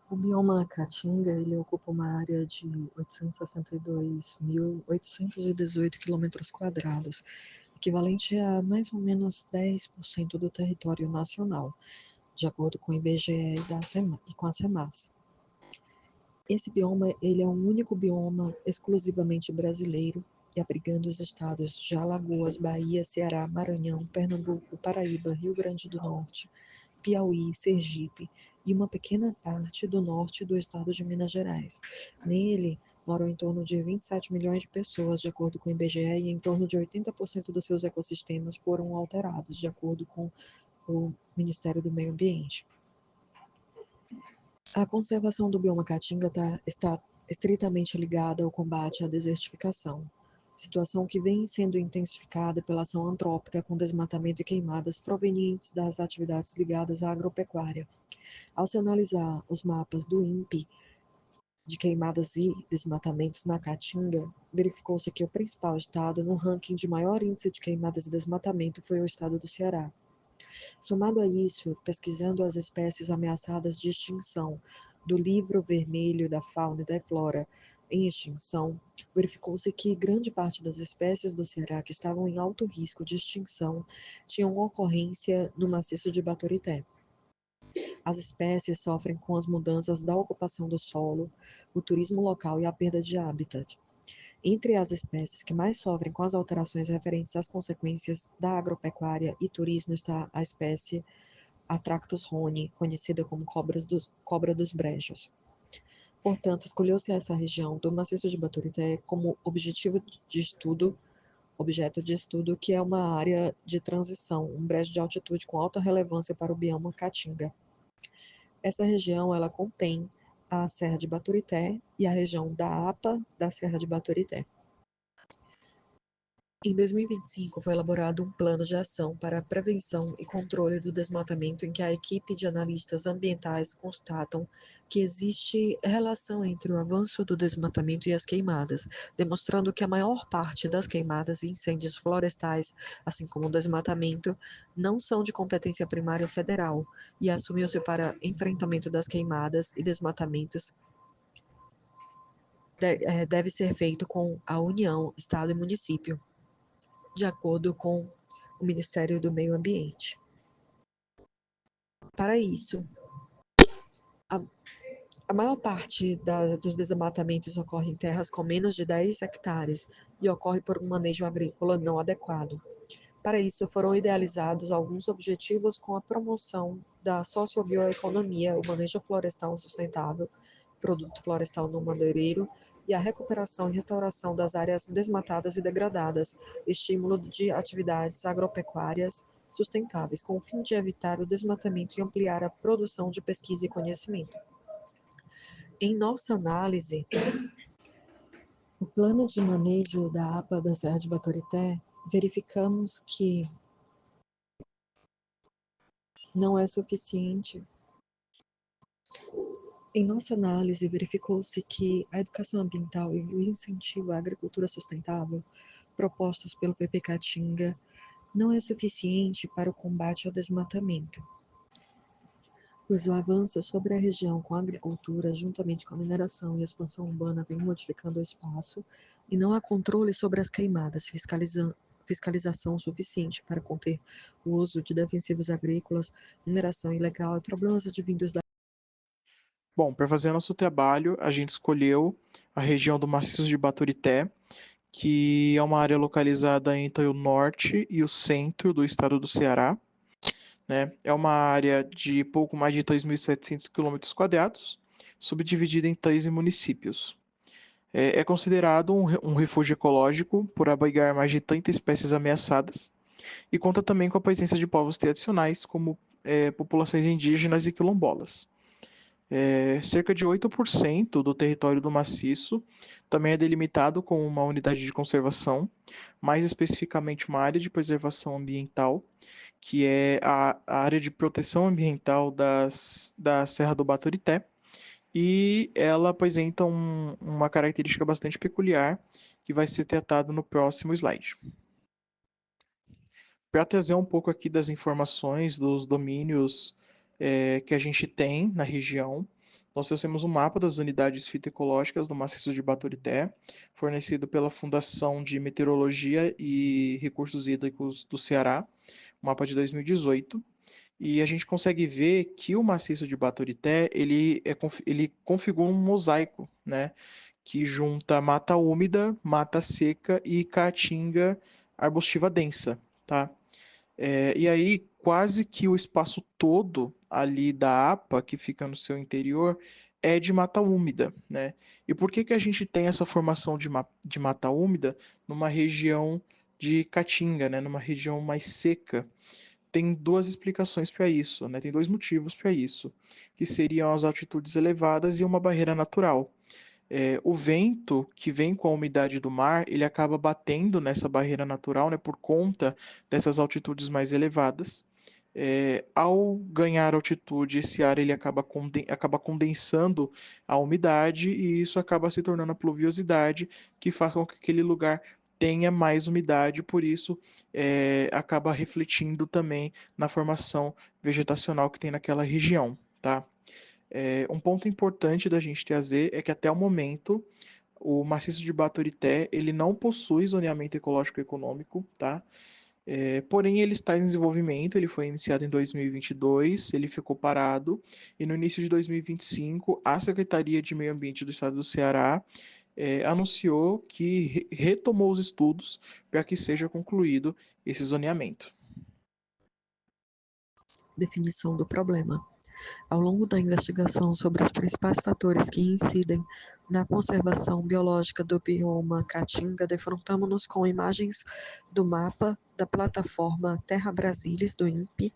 O bioma Caatinga, ele ocupa uma área de 862.818 quilômetros quadrados, equivalente a mais ou menos 10% do território nacional, de acordo com o IBGE e com a SEMAS. Esse bioma, ele é um único bioma exclusivamente brasileiro e abrigando os estados de Alagoas, Bahia, Ceará, Maranhão, Pernambuco, Paraíba, Rio Grande do Norte, Piauí, Sergipe e uma pequena parte do norte do estado de Minas Gerais. Nele, moram em torno de 27 milhões de pessoas, de acordo com o IBGE, e em torno de 80% dos seus ecossistemas foram alterados, de acordo com o Ministério do Meio Ambiente. A conservação do bioma Caatinga está estritamente ligada ao combate à desertificação, situação que vem sendo intensificada pela ação antrópica com desmatamento e queimadas provenientes das atividades ligadas à agropecuária. Ao se analisar os mapas do INPE de queimadas e desmatamentos na Caatinga, verificou-se que o principal estado no ranking de maior índice de queimadas e desmatamento foi o estado do Ceará. Somado a isso, pesquisando as espécies ameaçadas de extinção do Livro Vermelho da Fauna e da Flora em extinção, verificou-se que grande parte das espécies do Ceará que estavam em alto risco de extinção tinham ocorrência no maciço de Baturité. As espécies sofrem com as mudanças da ocupação do solo, o turismo local e a perda de habitat. Entre as espécies que mais sofrem com as alterações referentes às consequências da agropecuária e turismo está a espécie Atractus roni, conhecida como cobra dos brejos. Portanto, escolheu-se essa região do maciço de Baturité como objeto de estudo, que é uma área de transição, um brejo de altitude com alta relevância para o bioma Caatinga. Essa região ela contém a Serra de Baturité e a região da APA da Serra de Baturité. Em 2025, foi elaborado um plano de ação para a prevenção e controle do desmatamento em que a equipe de analistas ambientais constatam que existe relação entre o avanço do desmatamento e as queimadas, demonstrando que a maior parte das queimadas e incêndios florestais, assim como o desmatamento, não são de competência primária federal, e assumiu-se para enfrentamento das queimadas e desmatamentos deve ser feito com a União, Estado e município, de acordo com o Ministério do Meio Ambiente. Para isso, a, a maior parte dos desmatamentos ocorre em terras com menos de 10 hectares e ocorre por um manejo agrícola não adequado. Para isso, foram idealizados alguns objetivos com a promoção da sociobioeconomia, o manejo florestal sustentável, produto florestal no madeireiro e a recuperação e restauração das áreas desmatadas e degradadas, estímulo de atividades agropecuárias sustentáveis, com o fim de evitar o desmatamento e ampliar a produção de pesquisa e conhecimento. Em nossa análise, o plano de manejo da APA da Serra de Baturité, verificamos que não é suficiente. Em nossa análise, verificou-se que a educação ambiental e o incentivo à agricultura sustentável propostos pelo PP Caatinga não é suficiente para o combate ao desmatamento, pois o avanço sobre a região com a agricultura, juntamente com a mineração e a expansão urbana, vem modificando o espaço e não há controle sobre as queimadas, fiscalização suficiente para conter o uso de defensivos agrícolas, mineração ilegal e problemas advindos da. Bom, para fazer nosso trabalho, a gente escolheu a região do Maciço de Baturité, que é uma área localizada entre o norte e o centro do estado do Ceará. Né? É uma área de pouco mais de 2.700 km², subdividida em 13 municípios. É considerado um refúgio ecológico por abrigar mais de 30 espécies ameaçadas e conta também com a presença de povos tradicionais, como populações indígenas e quilombolas. Cerca de 8% do território do maciço também é delimitado com uma unidade de conservação, mais especificamente uma área de preservação ambiental, que é a área de proteção ambiental da Serra do Baturité, e ela apresenta uma característica bastante peculiar, que vai ser tratado no próximo slide. Para trazer um pouco aqui das informações dos domínios que a gente tem na região, Nós temos um mapa das unidades fitoecológicas do maciço de Baturité, fornecido pela Fundação de Meteorologia e Recursos Hídricos do Ceará, mapa de 2018. E a gente consegue ver que o maciço de Baturité, ele configura um mosaico, né? Que junta mata úmida, mata seca e caatinga arbustiva densa, tá? E aí, quase que o espaço todo ali da APA, que fica no seu interior, é de mata úmida, né? E por que que a gente tem essa formação de mata úmida numa região de caatinga, né? Numa região mais seca? Tem duas explicações para isso, né? Tem dois motivos para isso, que seriam as altitudes elevadas e uma barreira natural. O vento que vem com a umidade do mar, ele acaba batendo nessa barreira natural, né, por conta dessas altitudes mais elevadas. Ao ganhar altitude, esse ar ele acaba condensando a umidade e isso acaba se tornando a pluviosidade, que faz com que aquele lugar tenha mais umidade, por isso acaba refletindo também na formação vegetacional que tem naquela região, tá? Um ponto importante da gente trazer é que até o momento o maciço de Baturité ele não possui zoneamento ecológico econômico, tá? Porém, ele está em desenvolvimento, ele foi iniciado em 2022, ele ficou parado, e no início de 2025, a Secretaria de Meio Ambiente do Estado do Ceará anunciou que retomou os estudos para que seja concluído esse zoneamento. Definição do problema. Ao longo da investigação sobre os principais fatores que incidem na conservação biológica do bioma Caatinga, defrontamos-nos com imagens do mapa da plataforma Terra Brasilis, do INPE,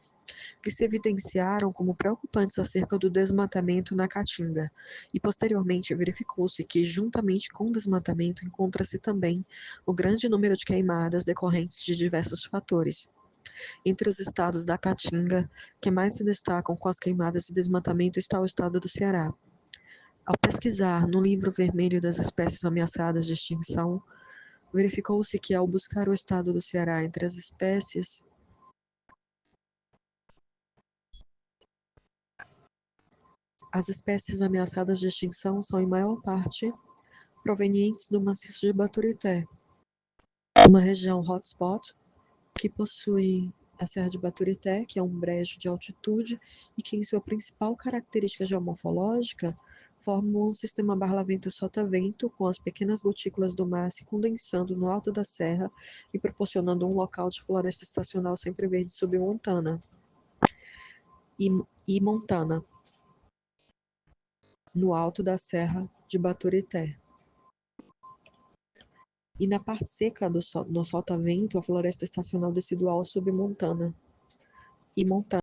que se evidenciaram como preocupantes acerca do desmatamento na Caatinga, e posteriormente verificou-se que, juntamente com o desmatamento, encontra-se também o grande número de queimadas decorrentes de diversos fatores. Entre os estados da Caatinga, que mais se destacam com as queimadas e desmatamento está o estado do Ceará. Ao pesquisar no Livro Vermelho das Espécies Ameaçadas de Extinção, verificou-se que, ao buscar o estado do Ceará entre as espécies ameaçadas de extinção são, em maior parte, provenientes do maciço de Baturité, uma região hotspot que possui a Serra de Baturité, que é um brejo de altitude e que, em sua principal característica geomorfológica, forma um sistema barlavento-sotavento, com as pequenas gotículas do mar se condensando no alto da serra e proporcionando um local de floresta estacional sempre verde submontana e montana, no alto da Serra de Baturité. E na parte seca do sotavento, a floresta estacional decidual submontana e montana.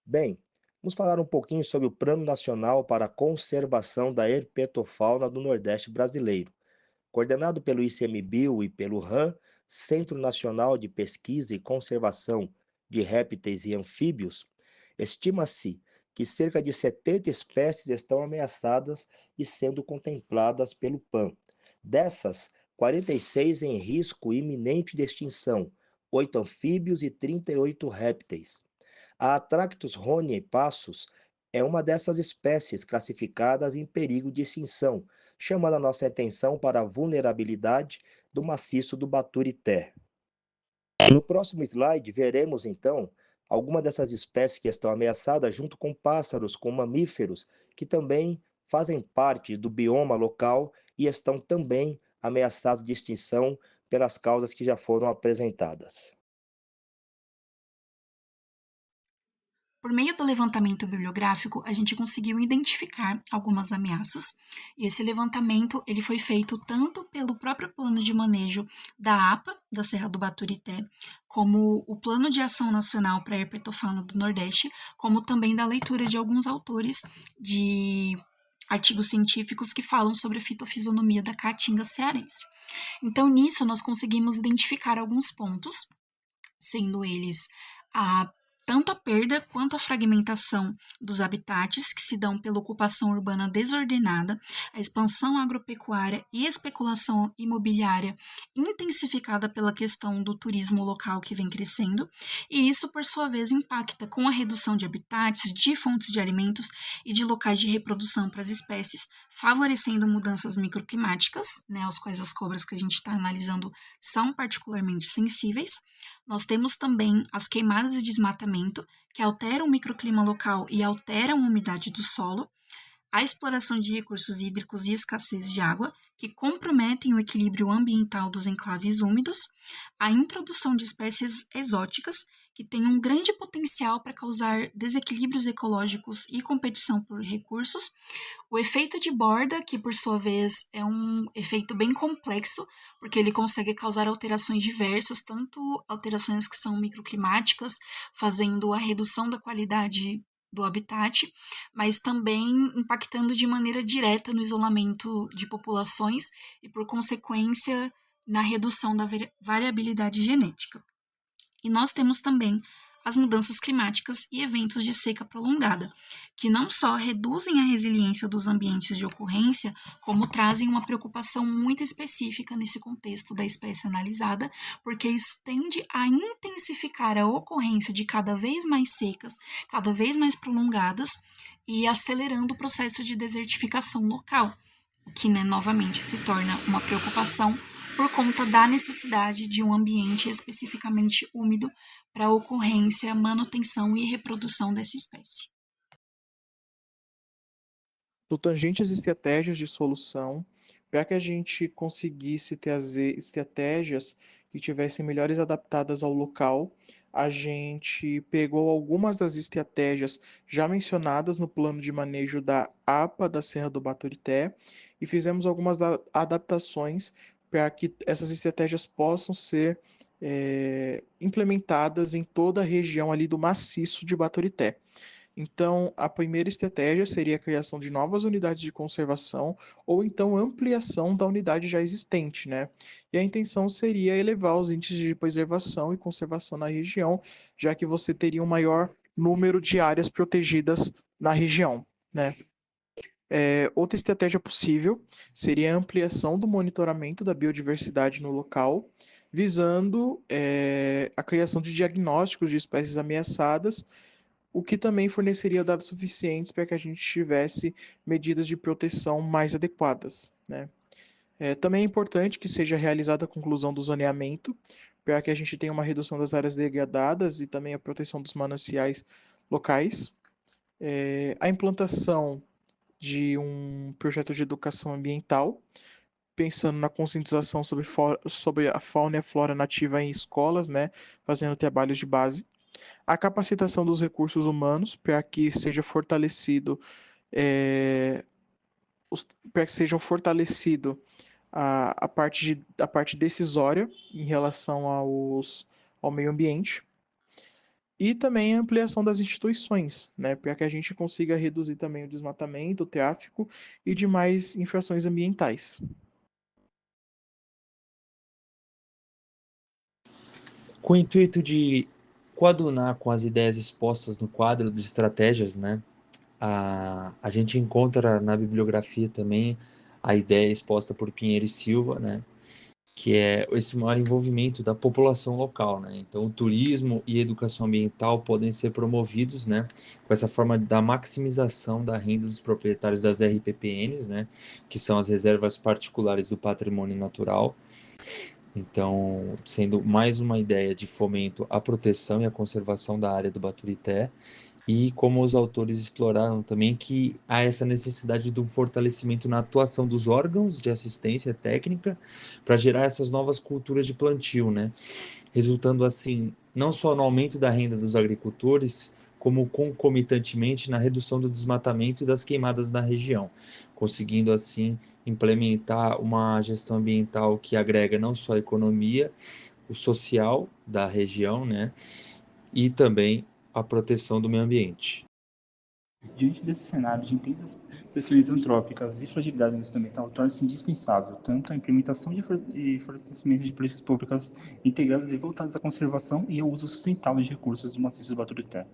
Bem, vamos falar um pouquinho sobre o Plano Nacional para a Conservação da Herpetofauna do Nordeste Brasileiro. Coordenado pelo ICMBio e pelo RAM, Centro Nacional de Pesquisa e Conservação de Répteis e Anfíbios, estima-se que cerca de 70 espécies estão ameaçadas e sendo contempladas pelo PAN. Dessas, 46 em risco iminente de extinção, 8 anfíbios e 38 répteis. A Atractus roniae passus é uma dessas espécies classificadas em perigo de extinção, chamando a nossa atenção para a vulnerabilidade do maciço do Baturité. No próximo slide, veremos então algumas dessas espécies que estão ameaçadas, junto com pássaros, com mamíferos, que também fazem parte do bioma local e estão também ameaçados de extinção pelas causas que já foram apresentadas. Por meio do levantamento bibliográfico, a gente conseguiu identificar algumas ameaças, e esse levantamento ele foi feito tanto pelo próprio plano de manejo da APA, da Serra do Baturité, como o Plano de Ação Nacional para a Herpetofauna do Nordeste, como também da leitura de alguns autores de artigos científicos que falam sobre a fitofisionomia da caatinga cearense. Então, nisso, nós conseguimos identificar alguns pontos, sendo eles tanto a perda quanto a fragmentação dos habitats que se dão pela ocupação urbana desordenada, a expansão agropecuária e a especulação imobiliária intensificada pela questão do turismo local que vem crescendo, e isso, por sua vez, impacta com a redução de habitats, de fontes de alimentos e de locais de reprodução para as espécies, favorecendo mudanças microclimáticas, aos quais as cobras que a gente está analisando são particularmente sensíveis. Nós temos também as queimadas e desmatamento, que alteram o microclima local e alteram a umidade do solo, a exploração de recursos hídricos e escassez de água, que comprometem o equilíbrio ambiental dos enclaves úmidos, a introdução de espécies exóticas, que têm um grande potencial para causar desequilíbrios ecológicos e competição por recursos, o efeito de borda, que por sua vez é um efeito bem complexo, porque ele consegue causar alterações diversas, tanto alterações que são microclimáticas, fazendo a redução da qualidade do habitat, mas também impactando de maneira direta no isolamento de populações e, por consequência, na redução da variabilidade genética. E nós temos também as mudanças climáticas e eventos de seca prolongada, que não só reduzem a resiliência dos ambientes de ocorrência, como trazem uma preocupação muito específica nesse contexto da espécie analisada, porque isso tende a intensificar a ocorrência de cada vez mais secas, cada vez mais prolongadas, e acelerando o processo de desertificação local, o que, novamente, se torna uma preocupação por conta da necessidade de um ambiente especificamente úmido para a ocorrência, manutenção e reprodução dessa espécie. No tangente às estratégias de solução, para que a gente conseguisse ter as estratégias que tivessem melhores adaptadas ao local, a gente pegou algumas das estratégias já mencionadas no plano de manejo da APA da Serra do Baturité e fizemos algumas adaptações para que essas estratégias possam ser implementadas em toda a região ali do maciço de Baturité. Então, a primeira estratégia seria a criação de novas unidades de conservação ou então ampliação da unidade já existente, né? E a intenção seria elevar os índices de preservação e conservação na região, já que você teria um maior número de áreas protegidas na região, né? Outra estratégia possível seria a ampliação do monitoramento da biodiversidade no local, visando a criação de diagnósticos de espécies ameaçadas, o que também forneceria dados suficientes para que a gente tivesse medidas de proteção mais adequadas, né? Também é importante que seja realizada a conclusão do zoneamento, para que a gente tenha uma redução das áreas degradadas e também a proteção dos mananciais locais. A implantação de um projeto de educação ambiental, pensando na conscientização sobre a fauna e a flora nativa em escolas, né, fazendo trabalhos de base. A capacitação dos recursos humanos para que seja fortalecido para que sejam fortalecido a parte decisória em relação ao meio ambiente e também a ampliação das instituições, né, para que a gente consiga reduzir também o desmatamento, o tráfico e demais infrações ambientais. Com o intuito de coadunar com as ideias expostas no quadro de estratégias, né, a gente encontra na bibliografia também a ideia exposta por Pinheiro e Silva, né, que é esse maior envolvimento da população local, né? Então, o turismo e educação ambiental podem ser promovidos, né, com essa forma da maximização da renda dos proprietários das RPPNs, né, que são as reservas particulares do patrimônio natural. Então, sendo mais uma ideia de fomento à proteção e à conservação da área do Baturité, e como os autores exploraram também que há essa necessidade de um fortalecimento na atuação dos órgãos de assistência técnica para gerar essas novas culturas de plantio, né? Resultando assim não só no aumento da renda dos agricultores, como concomitantemente na redução do desmatamento e das queimadas na região, conseguindo assim implementar uma gestão ambiental que agrega não só a economia, o social da região, né, e também a proteção do meio ambiente. Diante desse cenário de intensas pressões antrópicas e fragilidade ambiental, torna-se indispensável tanto a implementação e fortalecimento de políticas públicas integradas e voltadas à conservação e ao uso sustentável de recursos do maciço do Baturité.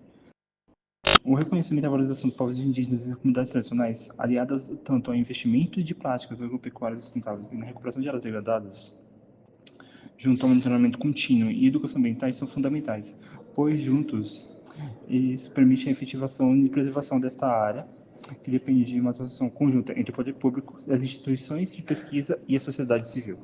O reconhecimento e a valorização dos povos indígenas e das comunidades tradicionais, aliadas tanto ao investimento de práticas agropecuárias sustentáveis e na recuperação de áreas degradadas, junto ao monitoramento contínuo e educação ambientais, são fundamentais, pois juntos isso permite a efetivação e preservação desta área, que depende de uma atuação conjunta entre o poder público, as instituições de pesquisa e a sociedade civil.